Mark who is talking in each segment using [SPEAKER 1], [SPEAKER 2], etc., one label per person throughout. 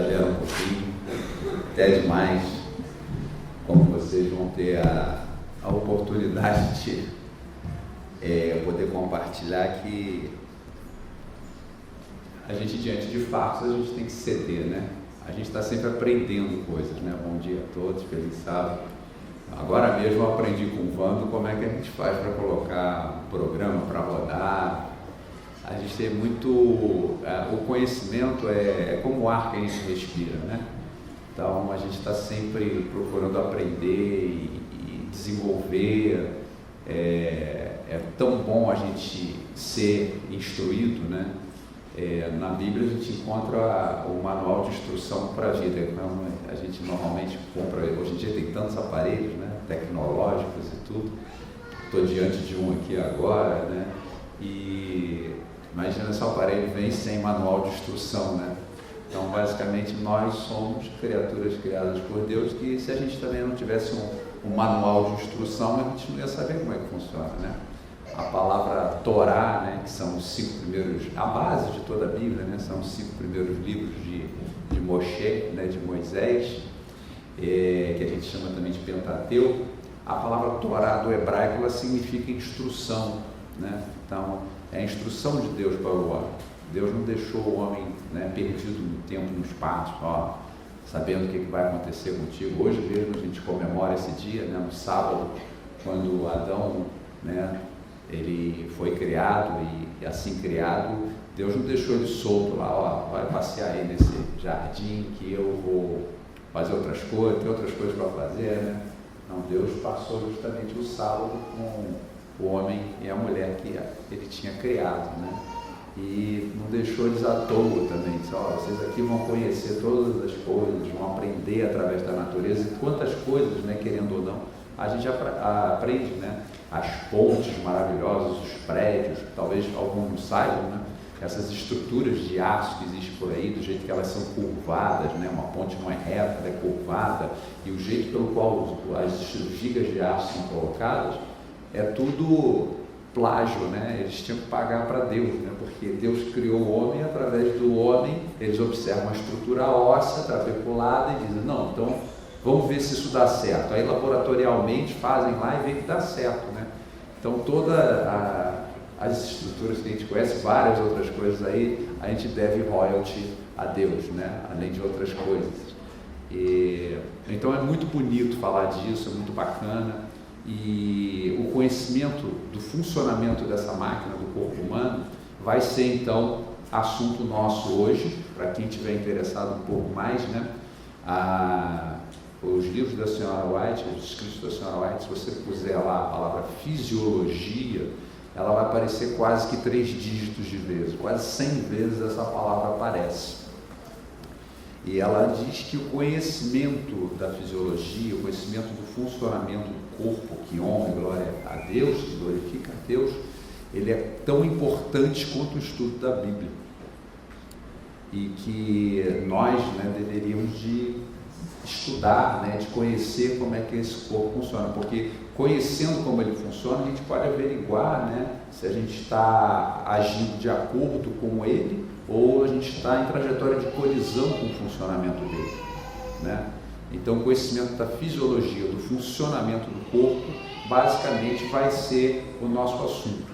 [SPEAKER 1] exagera um pouquinho, até demais, como vocês vão ter a oportunidade de poder compartilhar que a gente, diante de fatos, a gente tem que ceder, né? A gente está sempre aprendendo coisas, né? Bom dia a todos, feliz sábado. Agora mesmo eu aprendi com o Vando como é que a gente faz para colocar um programa para rodar. A gente tem muito... o conhecimento é como o ar que a gente respira, né? Então a gente está sempre procurando aprender e desenvolver. É tão bom a gente ser instruído, né? Na Bíblia a gente encontra o manual de instrução para a vida. Então, a gente normalmente compra, hoje em dia tem tantos aparelhos, né, tecnológicos e tudo. Estou diante de um aqui agora, né, e imagina se o aparelho vem sem manual de instrução, né? Então basicamente nós somos criaturas criadas por Deus que, se a gente também não tivesse um manual de instrução, a gente não ia saber como é que funciona, né? A palavra Torá, né, que são os 5 primeiros, a base de toda a Bíblia, né, são os 5 primeiros livros de Moshe, né, de Moisés, que a gente chama também de Pentateuco. A palavra Torá do hebraico, ela significa instrução, né? Então é a instrução de Deus para o homem. Deus não deixou o homem, né, perdido no tempo, no espaço, sabendo o que vai acontecer contigo. Hoje mesmo a gente comemora esse dia, né, no sábado, quando Adão, né, ele foi criado e assim criado, Deus não deixou ele solto lá, vai passear aí nesse jardim que eu vou fazer outras coisas, tem outras coisas para fazer, né? Não, Deus passou justamente o sábado com o homem e a mulher que ele tinha criado, né? E não deixou eles à toa também, disse, vocês aqui vão conhecer todas as coisas, vão aprender através da natureza, e quantas coisas, né, querendo ou não, a gente aprende, né? As pontes maravilhosas, os prédios, talvez alguns não saibam, né? Essas estruturas de aço que existem por aí, do jeito que elas são curvadas, né? Uma ponte não é reta, ela é curvada, e o jeito pelo qual as gigas de aço são colocadas, é tudo plágio, né? Eles tinham que pagar para Deus, né? Porque Deus criou o homem, e através do homem eles observam a estrutura óssea trabeculada e dizem, não, então vamos ver se isso dá certo. Aí laboratorialmente fazem lá e vê que dá certo, né? Então todas as estruturas que a gente conhece, várias outras coisas aí, a gente deve royalty a Deus, né? Além de outras coisas. Então é muito bonito falar disso, é muito bacana. E o conhecimento do funcionamento dessa máquina do corpo humano vai ser então assunto nosso hoje, para quem estiver interessado um pouco mais, né? Os livros da senhora White, os escritos da senhora White, se você puser lá a palavra fisiologia, ela vai aparecer quase que 3 dígitos de vezes, quase 100 vezes essa palavra aparece. E ela diz que o conhecimento da fisiologia, o conhecimento do funcionamento do corpo, que honra e glória a Deus, que glorifica a Deus, ele é tão importante quanto o estudo da Bíblia. E que nós, né, deveríamos de estudar, né, de conhecer como é que esse corpo funciona, porque conhecendo como ele funciona, a gente pode averiguar, né, se a gente está agindo de acordo com ele ou a gente está em trajetória de colisão com o funcionamento dele, né? Então o conhecimento da fisiologia, do funcionamento do corpo, basicamente vai ser o nosso assunto.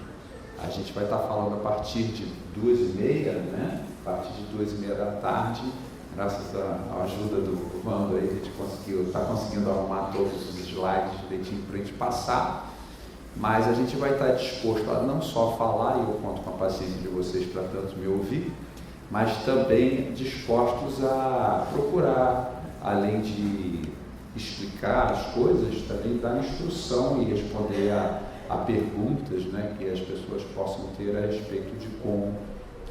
[SPEAKER 1] A gente vai estar falando a partir de 2h30, né? A partir de 2h30 da tarde, graças à ajuda do Vando aí, a gente está conseguindo arrumar todos os slides direitinho para a gente passar, mas a gente vai estar disposto a não só falar, e eu conto com a paciência de vocês para tanto me ouvir, mas também dispostos a procurar, além de explicar as coisas, também dar instrução e responder a perguntas, né, que as pessoas possam ter a respeito de como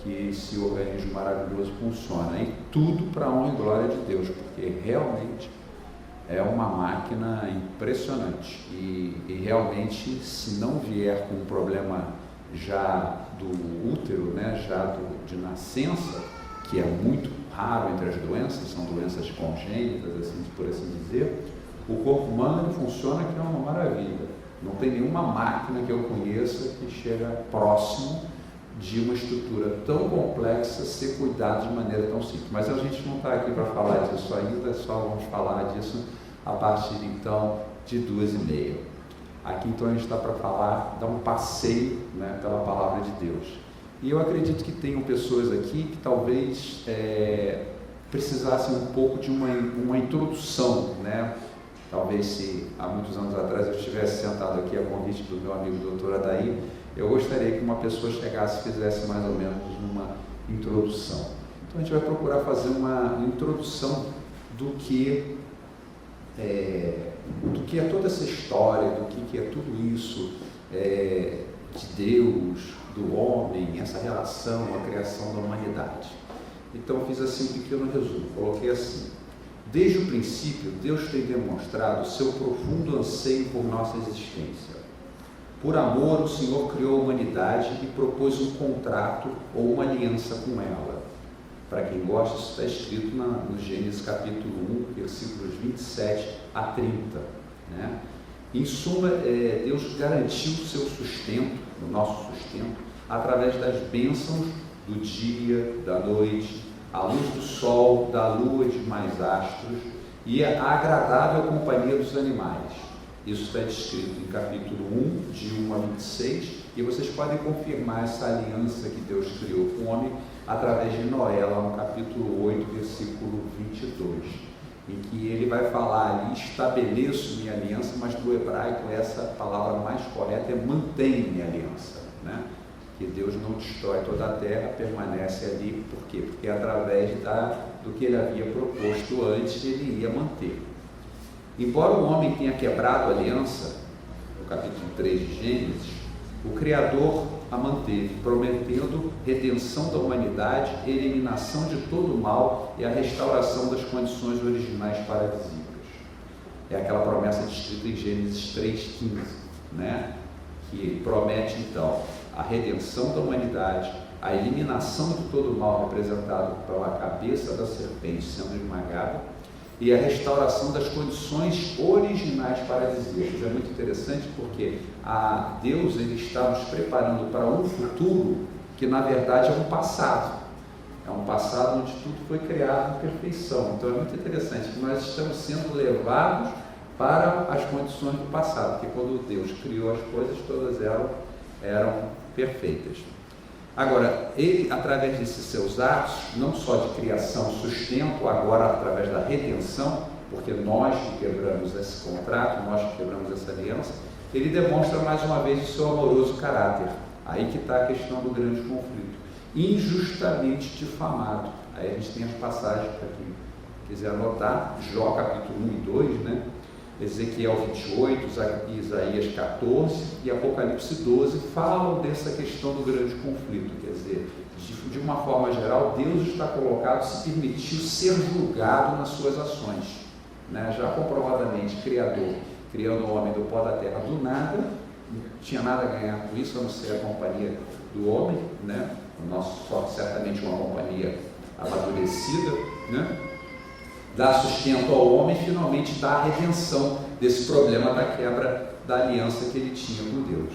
[SPEAKER 1] que esse organismo maravilhoso funciona, e tudo para a honra e glória de Deus, porque realmente é uma máquina impressionante e realmente, se não vier com um problema já do útero, né, já de nascença, que é muito raro entre as doenças, são doenças congênitas, assim, por assim dizer, o corpo humano funciona que é uma maravilha. Não tem nenhuma máquina que eu conheça que chega próximo de uma estrutura tão complexa ser cuidado de maneira tão simples. Mas a gente não está aqui para falar disso ainda, só vamos falar disso a partir então de 2h30. Aqui então a gente está para falar, dar um passeio, né, pela palavra de Deus. E eu acredito que tenham pessoas aqui que talvez precisassem um pouco de uma introdução, né? Talvez se há muitos anos atrás eu estivesse sentado aqui a convite do meu amigo Dr. Adair, eu gostaria que uma pessoa chegasse e fizesse mais ou menos uma introdução. Então a gente vai procurar fazer uma introdução do que é toda essa história, do que é tudo isso de Deus, do homem, essa relação, a criação da humanidade. Então fiz assim um pequeno resumo, coloquei assim: desde o princípio, Deus tem demonstrado seu profundo anseio por nossa existência. Por amor, o Senhor criou a humanidade e propôs um contrato ou uma aliança com ela. Para quem gosta, isso está escrito no Gênesis capítulo 1, versículos 27 a 30. Né? Em suma, Deus garantiu o seu sustento, o nosso sustento, através das bênçãos do dia, da noite, a luz do sol, da lua e de mais astros, e a agradável companhia dos animais. Isso está descrito em capítulo 1, de 1 a 26, e vocês podem confirmar essa aliança que Deus criou com o homem através de Noé, lá no capítulo 8, versículo 22, em que ele vai falar ali: estabeleço minha aliança, mas no hebraico essa palavra mais correta é mantenho minha aliança, né? Que Deus não destrói toda a terra, permanece ali. Por quê? Porque através do que ele havia proposto antes, ele ia manter. Embora o homem tenha quebrado a aliança, no capítulo 3 de Gênesis, o Criador a manteve, prometendo redenção da humanidade, eliminação de todo o mal e a restauração das condições originais paradisíacas. É aquela promessa descrita em Gênesis 3,15, né? Que promete então a redenção da humanidade, a eliminação de todo o mal representado pela cabeça da serpente sendo esmagada e a restauração das condições originais paradisíacas. É muito interessante porque Deus ele está nos preparando para um futuro que na verdade é um passado. É um passado onde tudo foi criado em perfeição. Então é muito interessante que nós estamos sendo levados para as condições do passado, porque quando Deus criou as coisas, todas elas eram perfeitas. Agora, ele, através desses seus atos, não só de criação, sustento, agora através da redenção, porque nós que quebramos esse contrato, nós que quebramos essa aliança, ele demonstra mais uma vez o seu amoroso caráter. Aí que está a questão do grande conflito. Injustamente difamado. Aí a gente tem as passagens para quem quiser anotar, Jó capítulo 1 e 2, né? Ezequiel 28, Isaías 14 e Apocalipse 12 falam dessa questão do grande conflito. Quer dizer, de uma forma geral, Deus está colocado, se permitiu ser julgado nas suas ações, né? Já comprovadamente, Criador, criando o homem do pó da terra do nada, não tinha nada a ganhar com isso, a não ser a companhia do homem, né? O nosso só certamente uma companhia amadurecida, né? Dá sustento ao homem e finalmente dá a redenção desse problema da quebra da aliança que ele tinha com Deus.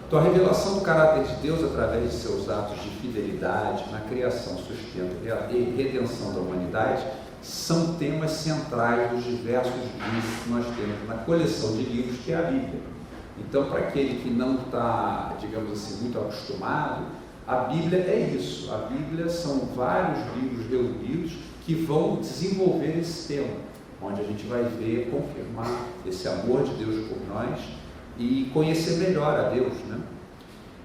[SPEAKER 1] Então a revelação do caráter de Deus através de seus atos de fidelidade na criação, sustento e redenção da humanidade são temas centrais dos diversos livros que nós temos na coleção de livros que é a Bíblia. Então, para aquele que não está, digamos assim, muito acostumado, a Bíblia é isso. A Bíblia são vários livros reunidos que vão desenvolver esse tema, onde a gente vai ver, confirmar esse amor de Deus por nós e conhecer melhor a Deus, né?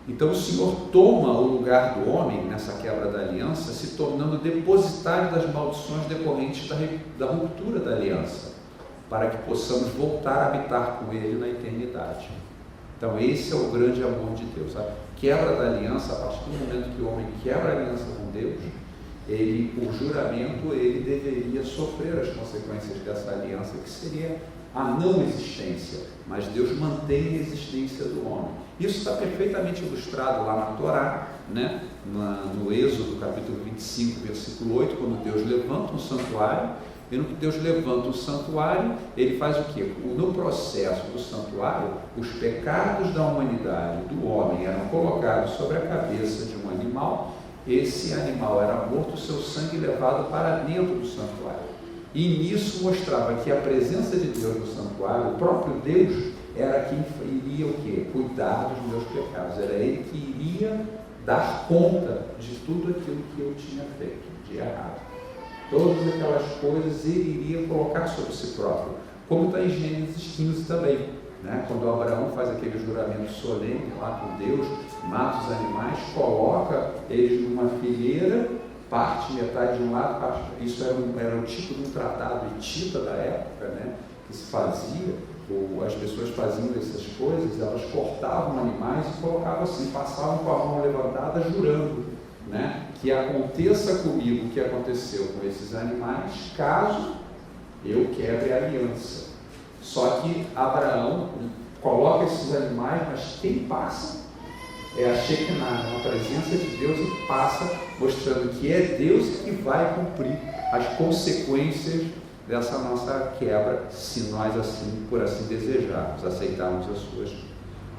[SPEAKER 1] Então o Senhor toma o lugar do homem nessa quebra da aliança, se tornando depositário das maldições decorrentes da ruptura da aliança, para que possamos voltar a habitar com Ele na eternidade. Então esse é o grande amor de Deus. A quebra da aliança, a partir do momento que o homem quebra a aliança com Deus, ele, por juramento, ele deveria sofrer as consequências dessa aliança, que seria a não existência, mas Deus mantém a existência do homem. Isso está perfeitamente ilustrado lá na Torá, né? No Êxodo, capítulo 25, versículo 8, quando Deus levanta um santuário E no que Deus levanta o santuário, ele faz o quê? No processo do santuário, os pecados da humanidade, do homem, eram colocados sobre a cabeça de um animal. Esse animal era morto, o seu sangue levado para dentro do santuário. E nisso mostrava que a presença de Deus no santuário, o próprio Deus, era quem iria o quê? Cuidar dos meus pecados. Era Ele que iria dar conta de tudo aquilo que eu tinha feito de errado. Todas aquelas coisas Ele iria colocar sobre si próprio. Como está em Gênesis 15 também, né? Quando Abraão faz aquele juramento solene lá com Deus, mata os animais, coloca eles numa fileira, parte metade de um lado, parte... Isso era o tipo de um tratado hitita da época, né? Que se fazia. As pessoas faziam essas coisas, elas cortavam animais e colocavam assim, passavam com a mão levantada jurando, né? Que aconteça comigo o que aconteceu com esses animais, caso eu quebre a aliança. Só que Abraão coloca esses animais, mas quem passa é a Shekinah, uma presença de Deus, e passa mostrando que é Deus que vai cumprir as consequências dessa nossa quebra, se nós assim, por assim desejarmos, aceitarmos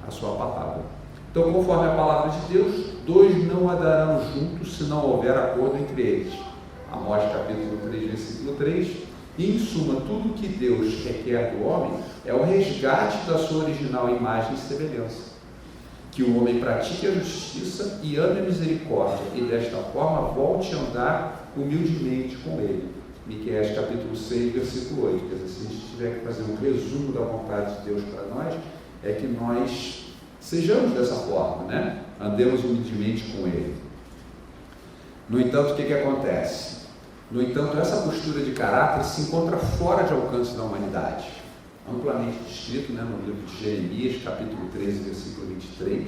[SPEAKER 1] a sua palavra. Então, conforme a palavra de Deus, dois não andarão juntos se não houver acordo entre eles. Amós capítulo 3, versículo 3. E, em suma, tudo que Deus requer do homem é o resgate da sua original imagem e semelhança. Que o homem pratique a justiça e ame a misericórdia, e desta forma volte a andar humildemente com ele. Miqueias capítulo 6, versículo 8. Quer dizer, se a gente tiver que fazer um resumo da vontade de Deus para nós, é que nós sejamos dessa forma, né? Andemos humildemente com Ele. No entanto, o que acontece? No entanto, essa postura de caráter se encontra fora de alcance da humanidade. Amplamente descrito, né, no livro de Jeremias, capítulo 13, versículo 23,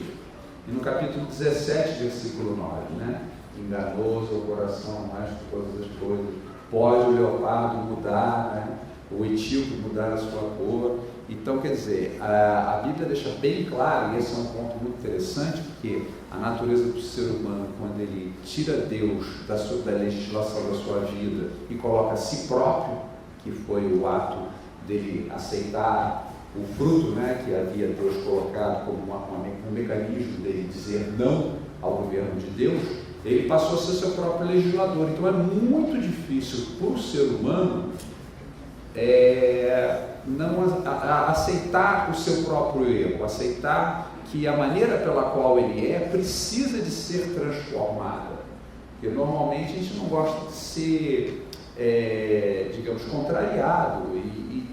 [SPEAKER 1] e no capítulo 17, versículo 9, né? Enganoso é o coração mais que todas as coisas. Pode o leopardo mudar, né? O etíope mudar a sua cor. Então, quer dizer, a Bíblia deixa bem claro, e esse é um ponto muito interessante, porque a natureza do ser humano, quando ele tira Deus da legislação da sua vida e coloca a si próprio, que foi o ato dele aceitar o fruto, né, que havia Deus colocado como um mecanismo dele dizer não ao governo de Deus, ele passou a ser seu próprio legislador. Então é muito difícil para o ser humano não aceitar o seu próprio erro, aceitar que a maneira pela qual ele precisa de ser transformada. Porque normalmente a gente não gosta de ser, digamos, contrariado. E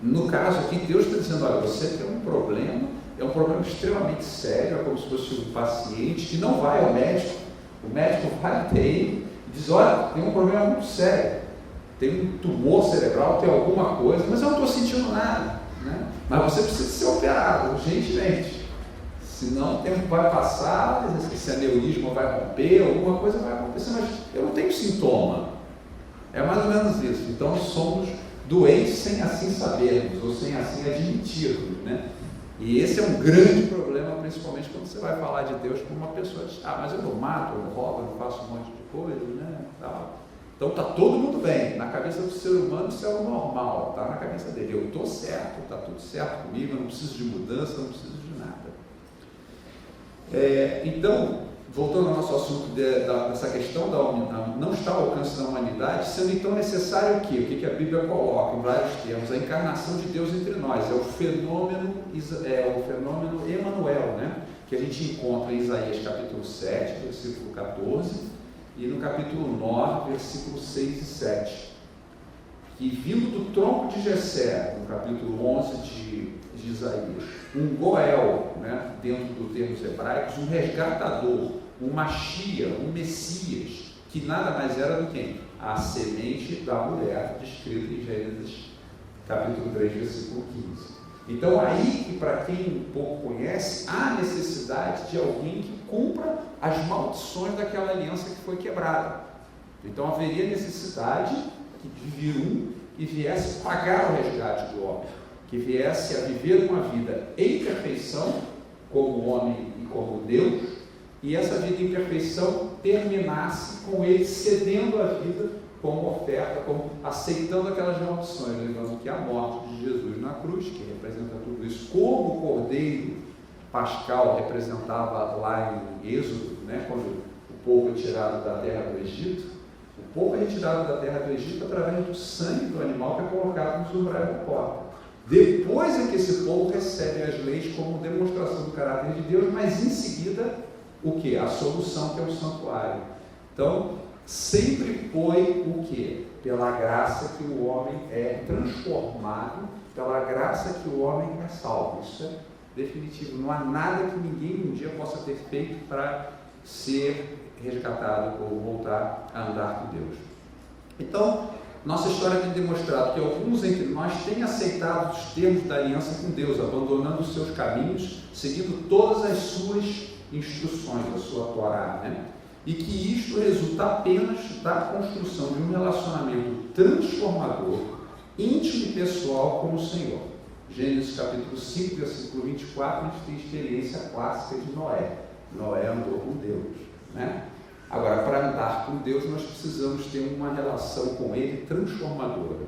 [SPEAKER 1] no caso aqui, Deus está dizendo, olha, você tem um problema, é um problema extremamente sério, é como se fosse um paciente que não vai ao médico. O médico vai até ele e diz, olha, tem um problema muito sério, tem um tumor cerebral, tem alguma coisa, mas eu não estou sentindo nada, né? Mas você precisa ser operado urgentemente, senão o tempo vai passar, esse aneurisma vai romper, alguma coisa vai acontecer, mas eu não tenho sintoma. É mais ou menos isso. Então somos doentes sem assim sabermos, ou sem assim admitirmos, né? E esse é um grande problema, principalmente quando você vai falar de Deus com uma pessoa diz, mas eu não mato, eu não roubo, eu não faço um monte de coisa, né? Tal. Então está todo mundo bem. Na cabeça do ser humano isso é o normal, está na cabeça dele. Eu estou certo, está tudo certo comigo, eu não preciso de mudança, eu não preciso de nada. Então, voltando ao nosso assunto dessa questão não está ao alcance da humanidade, sendo então necessário o quê? O que a Bíblia coloca em vários termos? A encarnação de Deus entre nós, é o fenômeno Emanuel, né? Que a gente encontra em Isaías capítulo 7, versículo 14, e no capítulo 9, versículos 6 e 7. Que vindo do tronco de Jessé, no capítulo 11 de Isaías, um Goel, né? Dentro dos termos hebraicos, um resgatador, um Machia, um Messias, que nada mais era do que a semente da mulher, descrita em Gênesis capítulo 3, versículo 15. Então aí, que para quem um pouco conhece, há necessidade de alguém que cumpra as maldições daquela aliança que foi quebrada. Então haveria necessidade de vir um que viesse pagar o resgate do homem, que viesse a viver uma vida em perfeição, como homem e como Deus, e essa vida em perfeição terminasse com ele cedendo a vida como oferta, como aceitando aquelas maldições, lembrando que a morte de Jesus na cruz, que representa tudo isso, como o cordeiro pascal representava lá em Êxodo, né, quando o povo é tirado da terra do Egito, o povo é retirado da terra do Egito através do sangue do animal que é colocado nos umbrais da porta. Depois é que esse povo recebe as leis como demonstração do caráter de Deus, mas em seguida, o que? A solução, que é o santuário. Então, sempre foi o que? Pela graça que o homem é transformado, pela graça que o homem é salvo. Isso é definitivo. Não há nada que ninguém um dia possa ter feito para ser resgatado ou voltar a andar com Deus. Então, nossa história tem demonstrado que alguns entre nós têm aceitado os termos da aliança com Deus, abandonando os seus caminhos, seguindo todas as suas instruções, a sua Torá, né? E que isto resulta apenas da construção de um relacionamento transformador, íntimo e pessoal com o Senhor. Gênesis capítulo 5, versículo 24, a gente tem a experiência clássica de Noé. Noé andou com Deus, né? Agora, para andar com Deus, nós precisamos ter uma relação com Ele transformadora.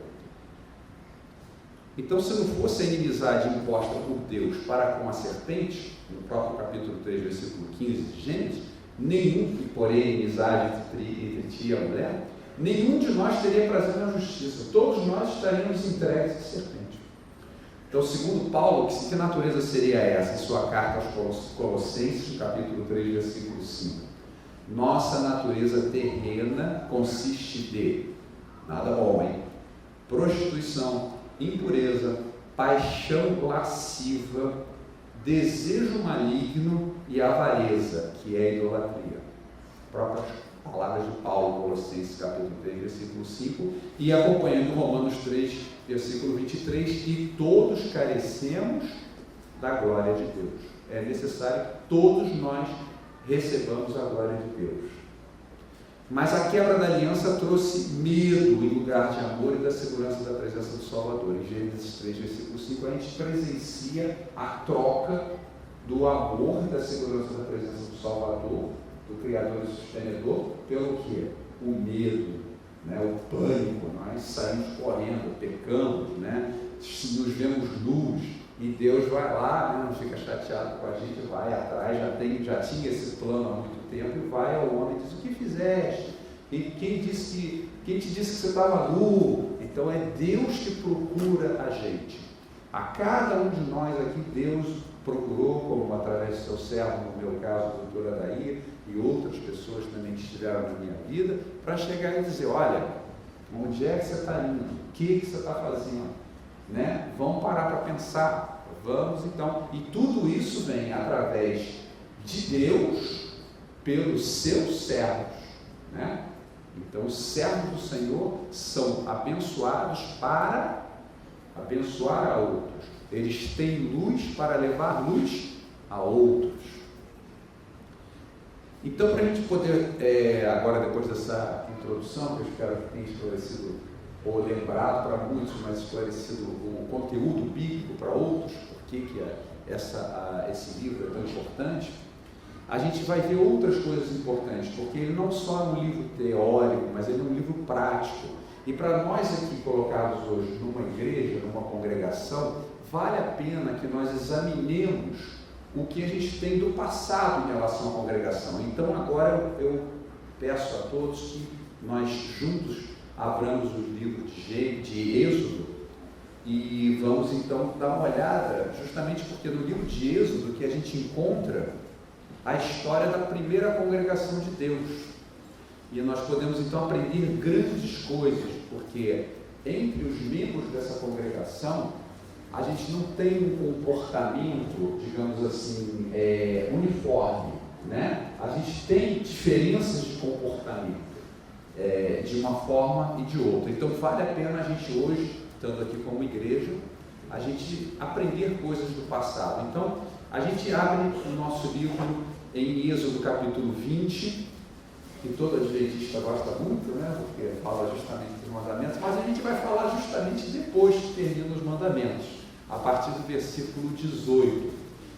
[SPEAKER 1] Então, se não fosse a inimizade imposta por Deus para com a serpente, no próprio capítulo 3, versículo 15 de Gênesis, nenhum, porém, inimizade entre ti e a mulher, nenhum de nós teria prazer na justiça, todos nós estaríamos entregues à serpente. Então, segundo Paulo, que natureza seria essa? Em sua carta aos Colossenses, capítulo 3, versículo 5. Nossa natureza terrena consiste de, nada bom, hein? Prostituição, impureza, paixão lasciva, desejo maligno e avareza, que é a idolatria. Próprias palavras de Paulo, Colossenses capítulo 3, versículo 5, e acompanhando Romanos 3, versículo 23, e todos carecemos da glória de Deus. É necessário que todos nós recebamos a glória de Deus. Mas a quebra da aliança trouxe medo em lugar de amor e da segurança da presença do Salvador. Em Gênesis 3, versículo 5, a gente presencia a troca do amor e da segurança da presença do Salvador, do Criador e Sustenedor, pelo quê? O medo, né? O pânico. Nós saímos correndo, pecamos, né? Nos vemos nus. E Deus vai lá, né, não fica chateado com a gente, vai atrás, já tinha esse plano há muito tempo, e vai ao homem e diz: o que fizeste? E quem te disse que você estava nu? Então é Deus que procura a gente. A cada um de nós aqui, Deus procurou, como através do seu servo, no meu caso, o doutor Adair, e outras pessoas também que estiveram na minha vida, para chegar e dizer: olha, onde é que você está indo? O que você está fazendo? Né? Vamos parar para pensar, vamos então, e tudo isso vem através de Deus, pelos seus servos, né? Então os servos do Senhor são abençoados para abençoar a outros, eles têm luz para levar luz a outros. Então, para a gente poder, agora depois dessa introdução, que eu espero que tenha esclarecido ou lembrado para muitos, mas esclarecido o conteúdo bíblico para outros, por que esse livro é tão importante, a gente vai ver outras coisas importantes, porque ele não só é um livro teórico, mas ele é um livro prático. E para nós aqui colocados hoje numa igreja, numa congregação, vale a pena que nós examinemos o que a gente tem do passado em relação à congregação. Então agora eu peço a todos que nós juntos abramos o livro de Êxodo e vamos então dar uma olhada, justamente porque no livro de Êxodo que a gente encontra a história da primeira congregação de Deus. E nós podemos então aprender grandes coisas, porque entre os membros dessa congregação, a gente não tem um comportamento, digamos assim, uniforme, né? A gente tem diferenças de comportamento. De uma forma e de outra. Então vale a pena a gente hoje, estando aqui como igreja, a gente aprender coisas do passado. Então a gente abre o nosso livro em Êxodo capítulo 20, que todo adventista gosta muito, né? Porque fala justamente dos mandamentos, mas a gente vai falar justamente depois que termina os mandamentos, a partir do versículo 18.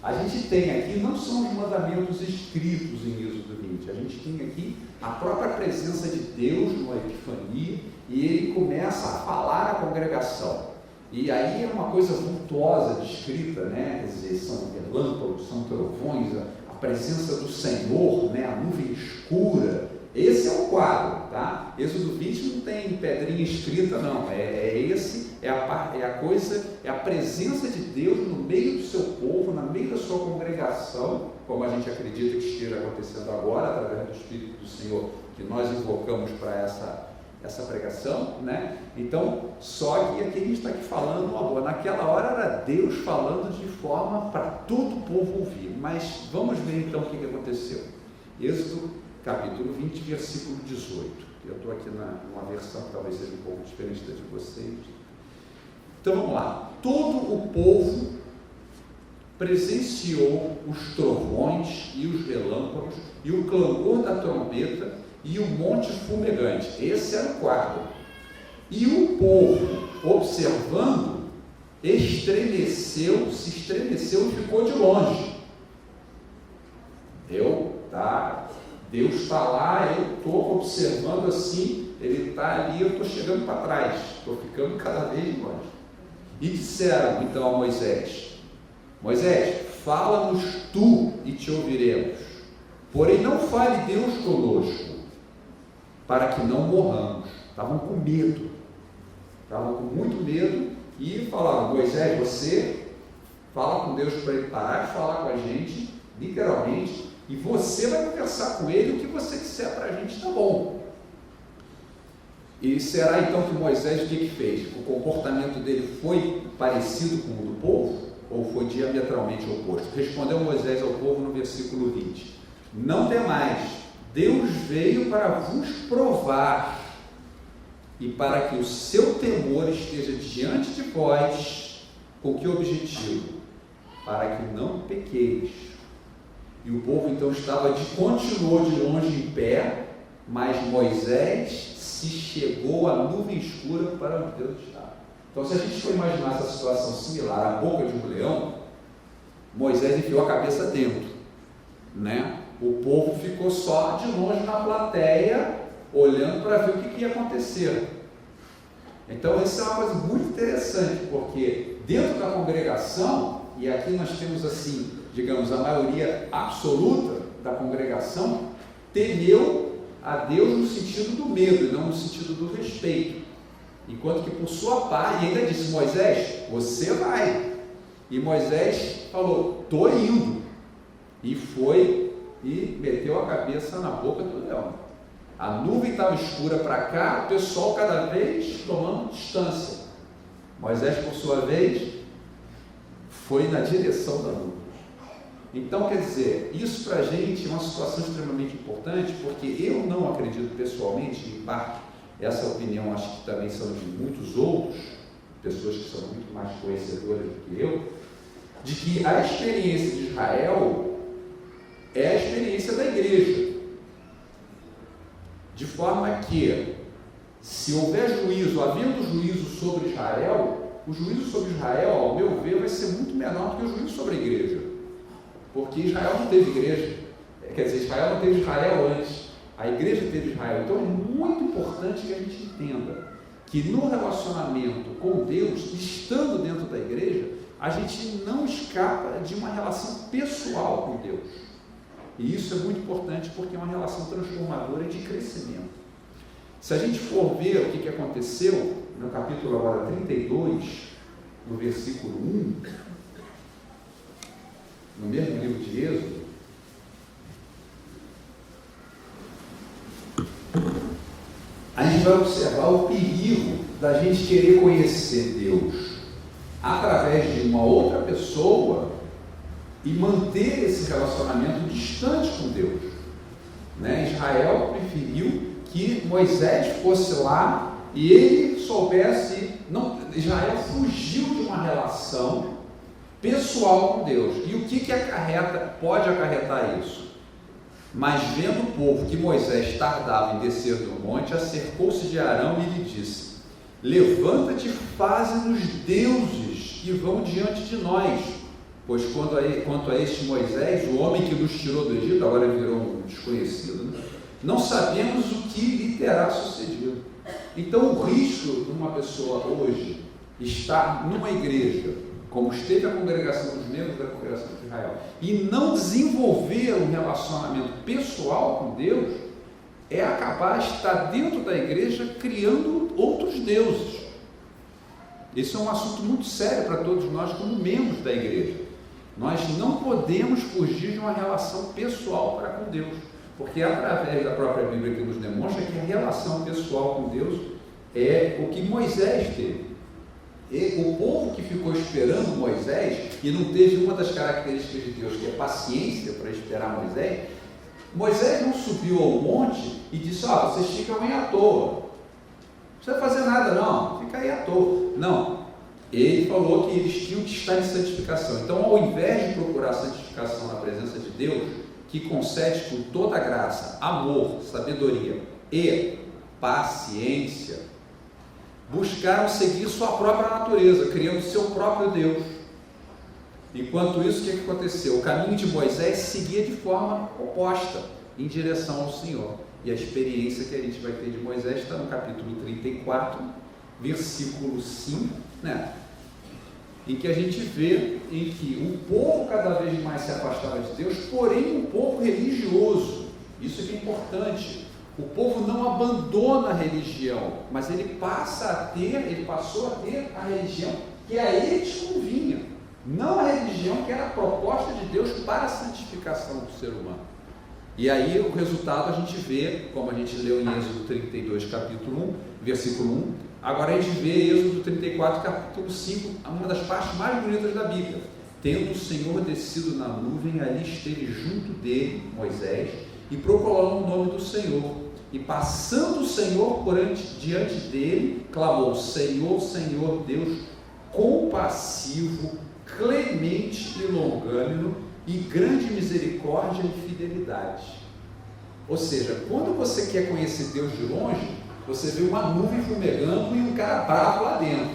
[SPEAKER 1] A gente tem aqui, não são os mandamentos escritos em Êxodo 20, 20. A gente tem aqui a própria presença de Deus numa epifania e ele começa a falar à congregação. E aí é uma coisa vultuosa descrita, né? Quer dizer, são relâmpagos, são trovões, a presença do Senhor, né? A nuvem escura. Esse é o quadro, tá? Êxodo 20 não tem pedrinha escrita, não. É a presença de Deus no meio do seu povo, no meio da sua congregação, como a gente acredita que esteja acontecendo agora, através do Espírito do Senhor, que nós invocamos para essa pregação, né? Então, só que aqui a gente está aqui falando uma boa. Naquela hora era Deus falando de forma para todo o povo ouvir. Mas vamos ver então o que aconteceu. Êxodo capítulo 20, versículo 18. Eu estou aqui numa versão que talvez seja um pouco diferente da de vocês. Então vamos lá. Todo o povo presenciou os trovões e os relâmpagos e o clangor da trombeta e o monte fumegante. Esse era o quadro. E o povo, observando, se estremeceu e ficou de longe. Deus está lá, eu estou observando assim, ele está ali, eu estou chegando para trás, estou ficando cada vez longe. E disseram então a Moisés: fala-nos tu e te ouviremos, porém não fale Deus conosco, para que não morramos. Estavam com medo, estavam com muito medo e falaram: Moisés, você fala com Deus para ele parar de falar com a gente, literalmente, e você vai conversar com ele, o que você disser para a gente está bom. E será então que Moisés o que fez? O comportamento dele foi parecido com o do povo? Ou foi diametralmente oposto? Respondeu Moisés ao povo no versículo 20: não temais, Deus veio para vos provar, e para que o seu temor esteja diante de vós. Com que objetivo? Para que não pequeis. E o povo então continuou de longe em pé, mas Moisés se chegou à nuvem escura para onde Deus estava. Então, se a gente for imaginar essa situação similar à boca de um leão, Moisés enfiou a cabeça dentro, né? O povo ficou só de longe na plateia, olhando para ver o que ia acontecer. Então, isso é uma coisa muito interessante, porque dentro da congregação, e aqui nós temos assim, digamos, a maioria absoluta da congregação temeu a Deus no sentido do medo e não no sentido do respeito. Enquanto que por sua parte, e ainda disse: Moisés, você vai. E Moisés falou: estou indo. E foi e meteu a cabeça na boca do leão. A nuvem estava escura para cá, o pessoal cada vez tomando distância. Moisés, por sua vez, foi na direção da nuvem. Então, quer dizer, isso para a gente é uma situação extremamente importante, porque eu não acredito pessoalmente, em parte, essa opinião acho que também são de muitos outros, pessoas que são muito mais conhecedoras do que eu, de que a experiência de Israel é a experiência da igreja. De forma que, se houver juízo, havendo juízo sobre Israel, o juízo sobre Israel, ao meu ver, vai ser muito menor do que o juízo sobre a igreja. Porque Israel não teve igreja. Quer dizer, Israel não teve Israel antes. A igreja teve Israel. Então é muito importante que a gente entenda que no relacionamento com Deus, estando dentro da igreja, a gente não escapa de uma relação pessoal com Deus. E isso é muito importante porque é uma relação transformadora e de crescimento. Se a gente for ver o que aconteceu no capítulo agora 32, no versículo 1, no mesmo livro de Êxodo, a gente vai observar o perigo da gente querer conhecer Deus através de uma outra pessoa e manter esse relacionamento distante com Deus. Né? Israel preferiu que Moisés fosse lá e ele soubesse. Não, Israel fugiu de uma relação pessoal com Deus. E o que pode acarretar isso? Mas vendo o povo que Moisés tardava em descer do monte, acercou-se de Arão e lhe disse: levanta-te, faze-nos deuses que vão diante de nós. Pois quanto a este Moisés, o homem que nos tirou do Egito, agora virou um desconhecido, né? Não sabemos o que lhe terá sucedido. Então o risco de uma pessoa hoje estar numa igreja, como esteve a congregação dos membros da congregação de Israel, e não desenvolver um relacionamento pessoal com Deus, é acabar de estar dentro da igreja criando outros deuses. Esse é um assunto muito sério para todos nós como membros da igreja. Nós não podemos fugir de uma relação pessoal para com Deus, porque através da própria Bíblia que nos demonstra que a relação pessoal com Deus é o que Moisés teve. E o povo que ficou esperando Moisés e não teve uma das características de Deus, que é paciência para esperar Moisés, Moisés não subiu ao monte e disse: vocês ficam aí à toa, não precisa fazer nada não, fica aí à toa. Não, ele falou que eles tinham que estar em santificação. Então, ao invés de procurar santificação na presença de Deus, que concede por toda graça, amor, sabedoria e paciência, buscaram seguir sua própria natureza, criando seu próprio Deus. Enquanto isso, o que aconteceu? O caminho de Moisés seguia de forma oposta, em direção ao Senhor. E a experiência que a gente vai ter de Moisés está no capítulo 34, versículo 5, né? Em que a gente vê em que o povo cada vez mais se afastava de Deus, porém um povo religioso. Isso que é importante. O povo não abandona a religião, mas ele passou a ter a religião que a eles convinha, não a religião que era a proposta de Deus para a santificação do ser humano. E aí o resultado a gente vê, como a gente leu em Êxodo 32, capítulo 1, versículo 1, agora a gente vê Êxodo 34, capítulo 5, uma das partes mais bonitas da Bíblia. Tendo o Senhor descido na nuvem, ali esteve junto dele, Moisés, e proclamou o nome do Senhor. E passando o Senhor diante dele, clamou: Senhor, Senhor Deus, compassivo, clemente e longânimo, e grande misericórdia e fidelidade. Ou seja, quando você quer conhecer Deus de longe, você vê uma nuvem fumegando e um cara bravo lá dentro.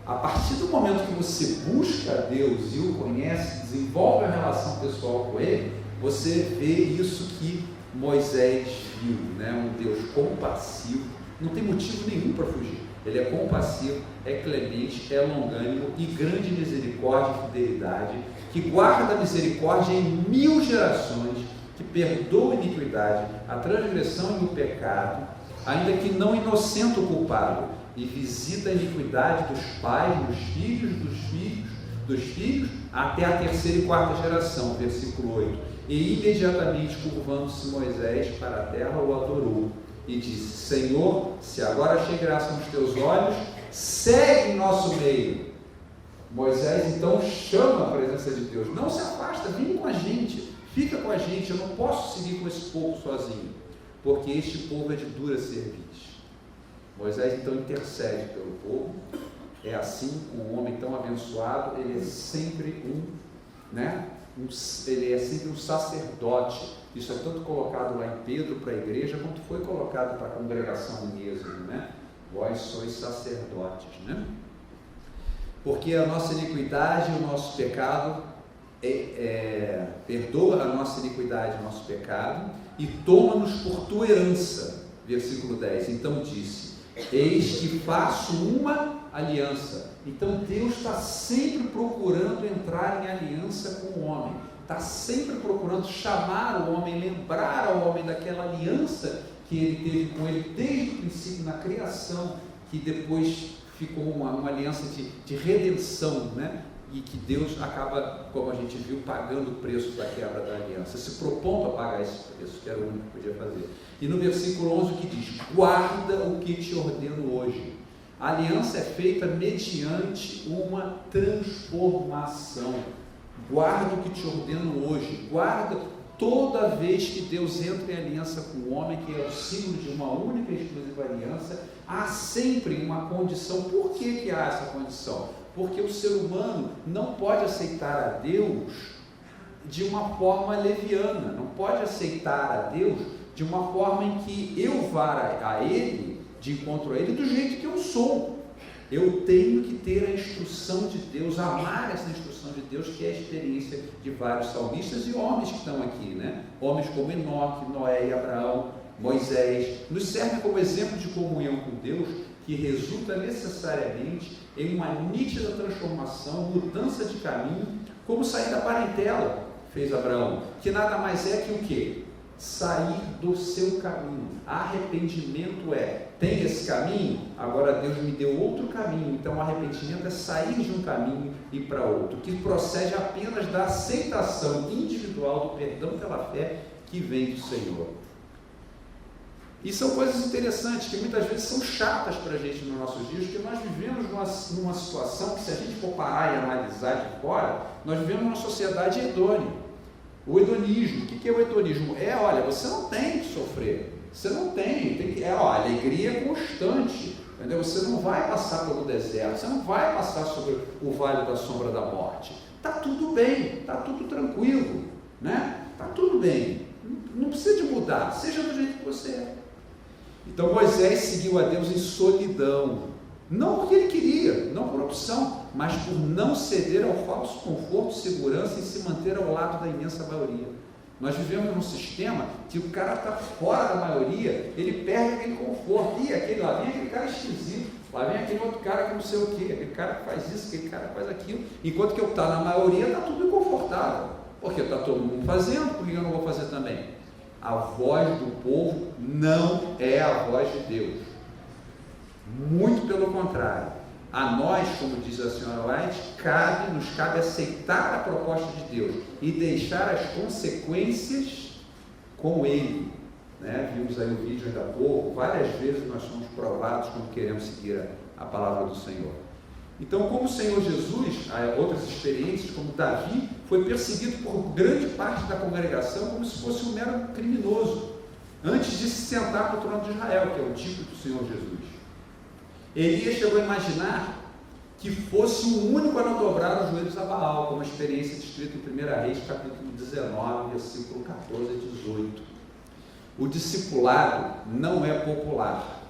[SPEAKER 1] A partir do momento que você busca Deus e o conhece, desenvolve a relação pessoal com Ele, você vê isso que Moisés viu, né? Um Deus compassivo, não tem motivo nenhum para fugir. Ele é compassivo, é clemente, é longânimo e grande misericórdia e fidelidade, que guarda a misericórdia em 1000 gerações, que perdoa a iniquidade, a transgressão e o pecado, ainda que não inocente o culpado, e visita a iniquidade dos pais, dos filhos, até a 3ª e 4ª geração, versículo 8. E imediatamente curvando-se Moisés para a terra, o adorou, e disse: Senhor, se agora achei graça nos teus olhos, segue em nosso meio. Moisés então chama a presença de Deus: não se afasta, vem com a gente, fica com a gente, eu não posso seguir com esse povo sozinho, porque este povo é de dura cerviz. Moisés então intercede pelo povo. É assim, um homem tão abençoado, ele é sempre ele é sempre um sacerdote. Isso é tanto colocado lá em Pedro para a igreja, quanto foi colocado para a congregação em Êxodo, né? Vós sois sacerdotes, né? Porque a nossa iniquidade e o nosso pecado perdoa a nossa iniquidade e o nosso pecado e toma-nos por tua herança. Versículo 10. Então disse: eis que faço uma aliança. Então Deus está sempre procurando entrar em aliança com o homem, está sempre procurando chamar o homem, lembrar ao homem daquela aliança que ele teve com ele desde o princípio, na criação, que depois ficou uma aliança de redenção, né? E que Deus acaba, como a gente viu, pagando o preço da quebra da aliança, se propondo a pagar esse preço, que era o único que podia fazer. E no versículo 11 o que diz: guarda o que te ordeno hoje. A aliança é feita mediante uma transformação. Guarda o que te ordeno hoje. Guarda toda vez que Deus entra em aliança com o homem, que é o símbolo de uma única e exclusiva aliança, há sempre uma condição. Por que há essa condição? Porque o ser humano não pode aceitar a Deus de uma forma leviana, não pode aceitar a Deus de uma forma em que eu vá a Ele, de encontro a Ele, do jeito que eu sou. Eu tenho que ter a instrução de Deus, amar essa instrução de Deus, que é a experiência de vários salmistas e homens que estão aqui, né? Homens como Enoque, Noé e Abraão, Moisés, nos servem como exemplo de comunhão com Deus, que resulta necessariamente em uma nítida transformação, mudança de caminho, como sair da parentela, fez Abraão, que nada mais é que o quê? Sair do seu caminho. Arrependimento tem esse caminho, agora Deus me deu outro caminho. Então arrependimento é sair de um caminho e ir para outro, que procede apenas da aceitação individual do perdão pela fé que vem do Senhor. E são coisas interessantes, que muitas vezes são chatas para a gente nos nossos dias, porque nós vivemos numa situação que, se a gente for parar e analisar de fora, nós vivemos numa sociedade hedônica. O hedonismo, o que é o hedonismo? Olha, você não tem que sofrer, você não tem que, alegria constante, entendeu? Você não vai passar pelo deserto, você não vai passar sobre o vale da sombra da morte, está tudo bem, está tudo tranquilo, né? Está tudo bem, não precisa de mudar, seja do jeito que você é. Então Moisés seguiu a Deus em solidão, não porque ele queria, não por opção, mas por não ceder ao falso conforto, segurança e se manter ao lado da imensa maioria. Nós vivemos num sistema que o cara está fora da maioria, ele perde aquele conforto. Lá vem aquele cara esquisito, lá vem aquele outro cara que não sei o que, aquele cara que faz isso, aquele cara que faz aquilo, enquanto que eu estou na maioria, está tudo inconfortável, porque está todo mundo fazendo, por que eu não vou fazer também? A voz do povo não é a voz de Deus, muito pelo contrário. A nós, como diz a senhora White, nos cabe aceitar a proposta de Deus e deixar as consequências com Ele, né? Vimos aí o vídeo ainda há pouco, várias vezes nós somos provados quando queremos seguir a palavra do Senhor. Então, como o Senhor Jesus, outras experiências, como Davi, foi perseguido por grande parte da congregação como se fosse um mero criminoso, antes de se sentar no trono de Israel, que é o tipo do Senhor Jesus. Elias chegou a imaginar que fosse o único a não dobrar os joelhos a Baal, como a experiência descrita em 1 Reis, capítulo 19, versículo 14 a 18. O discipulado não é popular.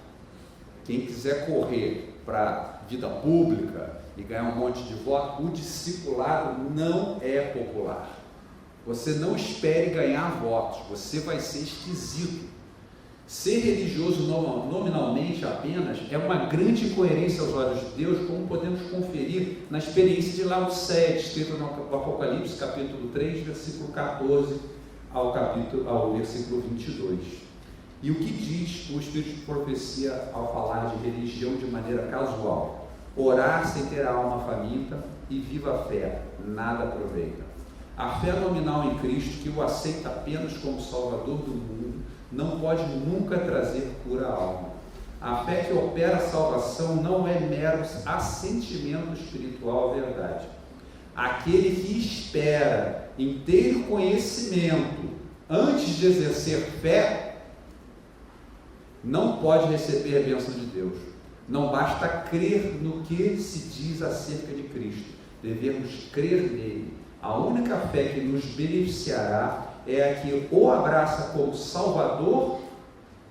[SPEAKER 1] Quem quiser correr para a vida pública e ganhar um monte de votos, o discipulado não é popular. Você não espere ganhar votos, você vai ser esquisito. Ser religioso nominalmente apenas é uma grande incoerência aos olhos de Deus, como podemos conferir na experiência de Laodiceia, descrita no Apocalipse, capítulo 3, versículo 14 ao versículo 22. E o que diz o Espírito de Profecia ao falar de religião de maneira casual? Orar sem ter a alma faminta e viva a fé, nada aproveita. A fé nominal em Cristo, que o aceita apenas como Salvador do mundo, não pode nunca trazer cura à alma. A fé que opera a salvação não é mero assentimento espiritual à verdade. Aquele que espera em ter conhecimento antes de exercer fé, não pode receber a bênção de Deus. Não basta crer no que se diz acerca de Cristo, devemos crer nele. A única fé que nos beneficiará é a que o abraça como Salvador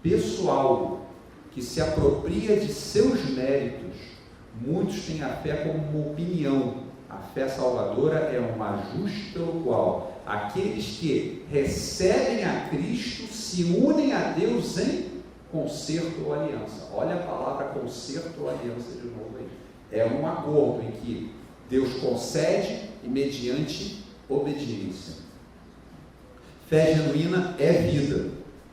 [SPEAKER 1] pessoal, que se apropria de seus méritos. Muitos têm a fé como uma opinião. A fé salvadora é um ajuste pelo qual aqueles que recebem a Cristo se unem a Deus em concerto ou aliança. Olha a palavra concerto ou aliança de novo aí. É um acordo em que Deus concede e mediante obediência. Fé genuína é vida.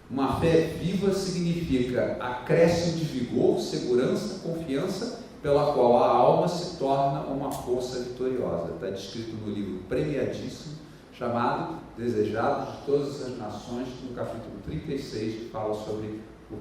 [SPEAKER 1] Uma fé viva significa acréscimo de vigor, segurança, confiança, pela qual a alma se torna uma força vitoriosa. Está descrito no livro premiadíssimo, chamado Desejados de Todas as Nações, no capítulo 36, que fala sobre o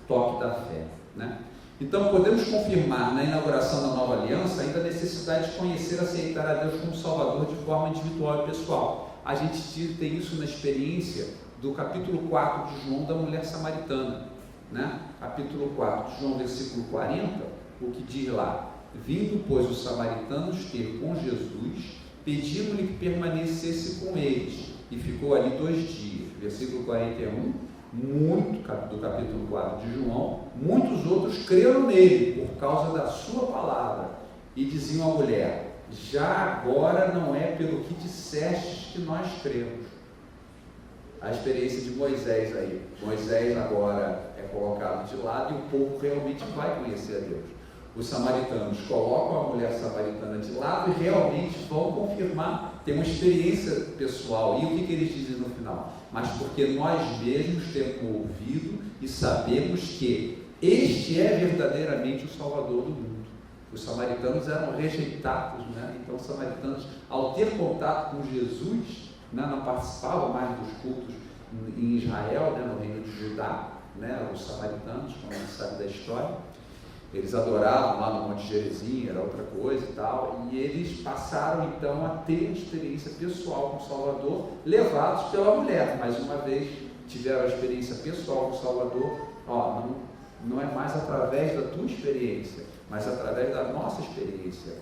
[SPEAKER 1] toque da fé, né? Então, podemos confirmar na inauguração da nova aliança ainda a necessidade de conhecer e aceitar a Deus como Salvador de forma individual e pessoal. A gente tem isso na experiência do capítulo 4 de João, da mulher samaritana, né? Capítulo 4 de João, versículo 40, o que diz lá: vindo, pois, os samaritanos ter com Jesus, pediram-lhe que permanecesse com eles, e ficou ali 2 dias. Versículo 41, do capítulo 4 de João, muitos outros creram nele por causa da sua palavra e diziam à mulher: já agora não é pelo que dissestes que nós cremos. A experiência de Moisés aí. Moisés agora é colocado de lado e o povo realmente vai conhecer a Deus. Os samaritanos colocam a mulher samaritana de lado e realmente vão confirmar, ter uma experiência pessoal. E o que eles dizem no final? Mas porque nós mesmos temos ouvido e sabemos que este é verdadeiramente o Salvador do mundo. Os samaritanos eram rejeitados, né? Então os samaritanos, ao ter contato com Jesus, né, não participavam mais dos cultos em Israel, né, no reino de Judá, né, os samaritanos, como a gente sabe da história. Eles adoravam lá no Monte Gerizim, era outra coisa e tal, e eles passaram então a ter experiência pessoal com o Salvador, levados pela mulher. Mais uma vez tiveram a experiência pessoal com o Salvador. Não é mais através da tua experiência, mas através da nossa experiência.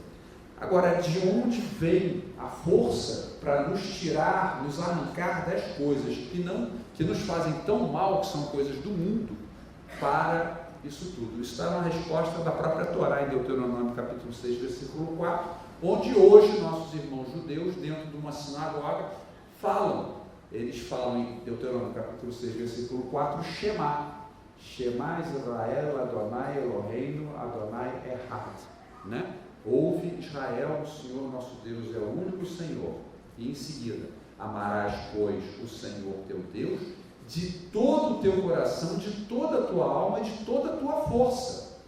[SPEAKER 1] Agora, de onde vem a força para nos tirar, nos arrancar das coisas que nos fazem tão mal, que são coisas do mundo, para isso tudo? Isso está na resposta da própria Torá, em Deuteronômio capítulo 6, versículo 4, onde hoje nossos irmãos judeus, dentro de uma sinagoga, eles falam em Deuteronômio capítulo 6, versículo 4, Shema Israel, Adonai Eloheinu, Adonai Echad, né? Ouve Israel, o Senhor nosso Deus é o único Senhor. E em seguida, amarás, pois, o Senhor teu Deus de todo o teu coração, de toda a tua alma e de toda a tua força.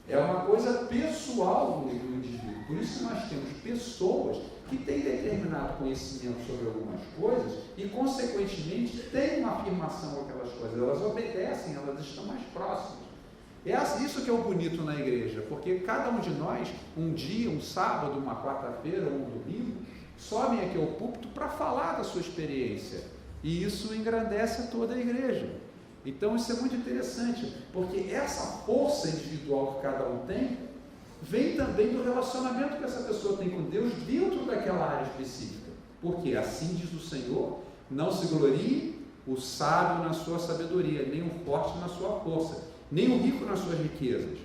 [SPEAKER 1] É uma coisa pessoal do indivíduo. Por isso que nós temos pessoas que têm determinado conhecimento sobre algumas coisas e, consequentemente, têm uma afirmação com aquelas coisas. Elas obedecem, elas estão mais próximas. Isso que é o bonito na igreja, porque cada um de nós, um dia, um sábado, uma quarta-feira ou um domingo, sobem aqui ao púlpito para falar da sua experiência. E isso engrandece toda a igreja. Então isso é muito interessante, porque essa força individual que cada um tem, vem também do relacionamento que essa pessoa tem com Deus dentro daquela área específica. Porque assim diz o Senhor: não se glorie o sábio na sua sabedoria, nem o forte na sua força, nem o rico nas suas riquezas,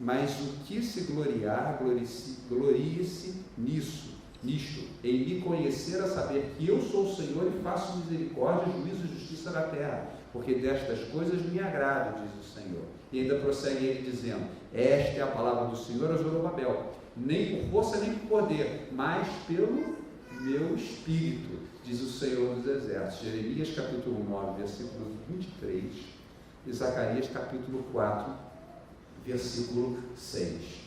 [SPEAKER 1] mas o que se gloriar, glorie-se nisto, em me conhecer, a saber que eu sou o Senhor e faço misericórdia, juízo e justiça na terra, porque destas coisas me agrado, diz o Senhor. E ainda prossegue ele dizendo: esta é a palavra do Senhor a Zorobabel, nem por força nem por poder, mas pelo meu Espírito, diz o Senhor dos Exércitos. Jeremias capítulo 9, versículo 23, e Zacarias capítulo 4, versículo 6.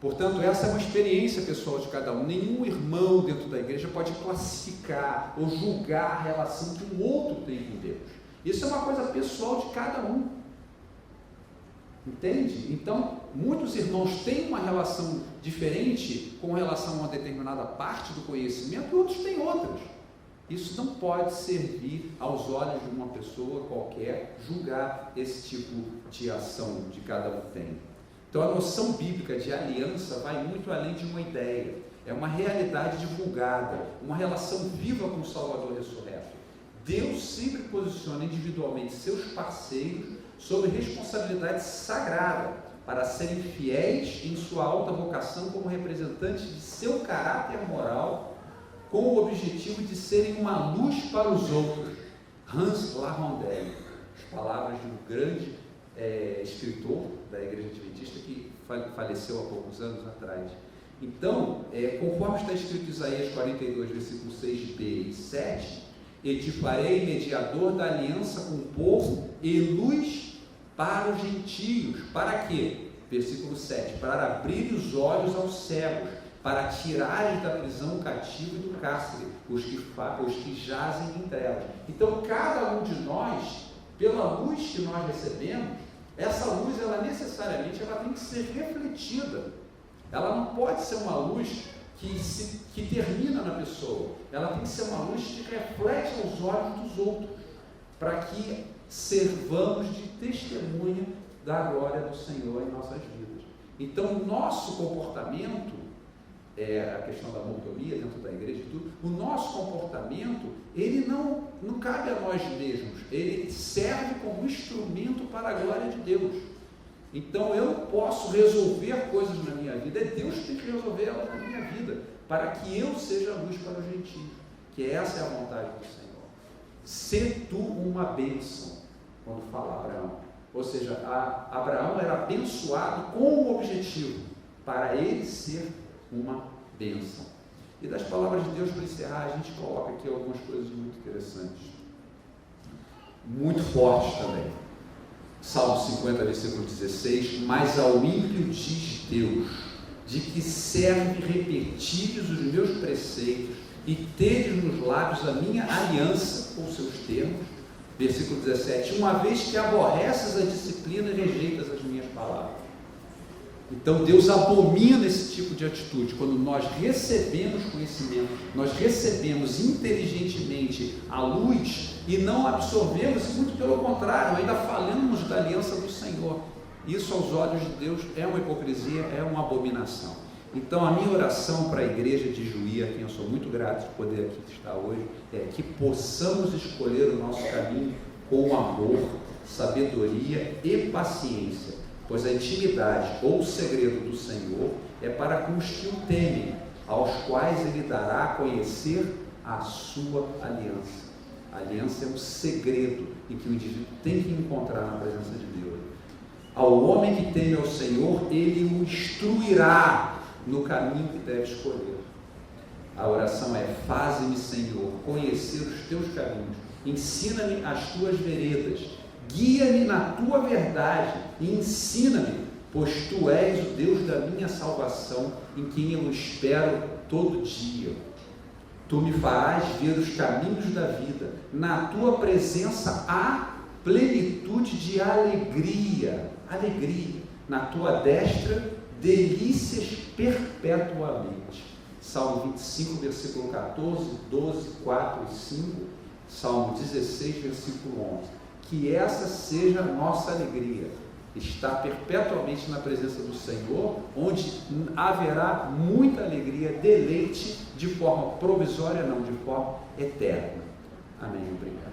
[SPEAKER 1] Portanto, essa é uma experiência pessoal de cada um. Nenhum irmão dentro da igreja pode classificar ou julgar a relação que um outro tem com Deus. Isso é uma coisa pessoal de cada um. Entende? Então, muitos irmãos têm uma relação diferente com relação a uma determinada parte do conhecimento e outros têm outras. Isso não pode servir aos olhos de uma pessoa qualquer julgar esse tipo de ação que cada um tem. Então a noção bíblica de aliança vai muito além de uma ideia, é uma realidade divulgada, uma relação viva com o Salvador ressurreto. Deus sempre posiciona individualmente seus parceiros sob responsabilidade sagrada para serem fiéis em sua alta vocação como representantes de seu caráter moral, com o objetivo de serem uma luz para os outros. Hans Lahondel, as palavras de um grande escritor da Igreja Adventista que faleceu há poucos anos atrás. Então, conforme está escrito em Isaías 42, versículos 6b e 7, e te farei mediador da aliança com o povo e luz para os gentios. Para quê? Versículo 7, para abrir os olhos aos cegos, para tirar da prisão o cativo e do cárcere os que jazem em trevas. Então, cada um de nós, pela luz que nós recebemos, essa luz, ela necessariamente tem que ser refletida. Ela não pode ser uma luz que termina na pessoa. Ela tem que ser uma luz que reflete aos olhos dos outros, para que servamos de testemunha da glória do Senhor em nossas vidas. Então, o nosso comportamento a questão da mordomia dentro da igreja e tudo, o nosso comportamento, ele não cabe a nós mesmos, ele serve como instrumento para a glória de Deus. Então eu posso resolver coisas na minha vida, é Deus que tem que resolver elas na minha vida, para que eu seja luz para os gentios, que essa é a vontade do Senhor. Sê tu uma bênção, quando fala Abraão. Ou seja, Abraão era abençoado com o objetivo, para ele ser uma bênção. E das palavras de Deus, para encerrar, a gente coloca aqui algumas coisas muito interessantes, muito fortes também. Salmo 50, versículo 16: mas ao ímpio diz Deus, de que serve repetir-lhes os meus preceitos e teres nos lábios a minha aliança, ou seus termos. Versículo 17: uma vez que aborreces a disciplina e rejeitas as minhas palavras. Então Deus abomina esse tipo de atitude, quando nós recebemos conhecimento, nós recebemos inteligentemente a luz e não absorvemos, muito pelo contrário, ainda falamos da aliança do Senhor. Isso aos olhos de Deus é uma hipocrisia, é uma abominação. Então a minha oração para a igreja de Juí, a quem eu sou muito grato de poder aqui estar hoje, é que possamos escolher o nosso caminho com amor, sabedoria e paciência, pois a intimidade ou o segredo do Senhor é para com os que o temem, aos quais Ele dará a conhecer a sua aliança. A aliança é um segredo em que o indivíduo tem que encontrar na presença de Deus. Ao homem que teme ao Senhor, Ele o instruirá no caminho que deve escolher. A oração é: faze-me, Senhor, conhecer os teus caminhos, ensina-me as tuas veredas, guia-me na tua verdade e ensina-me, pois tu és o Deus da minha salvação, em quem eu espero todo dia. Tu me farás ver os caminhos da vida, na tua presença há plenitude de alegria, na tua destra delícias perpetuamente. Salmo 25, versículo 14, 12, 4 e 5, Salmo 16, versículo 11. Que essa seja a nossa alegria, estar perpetuamente na presença do Senhor, onde haverá muita alegria, deleite, de forma provisória, não, de forma eterna. Amém. Obrigado.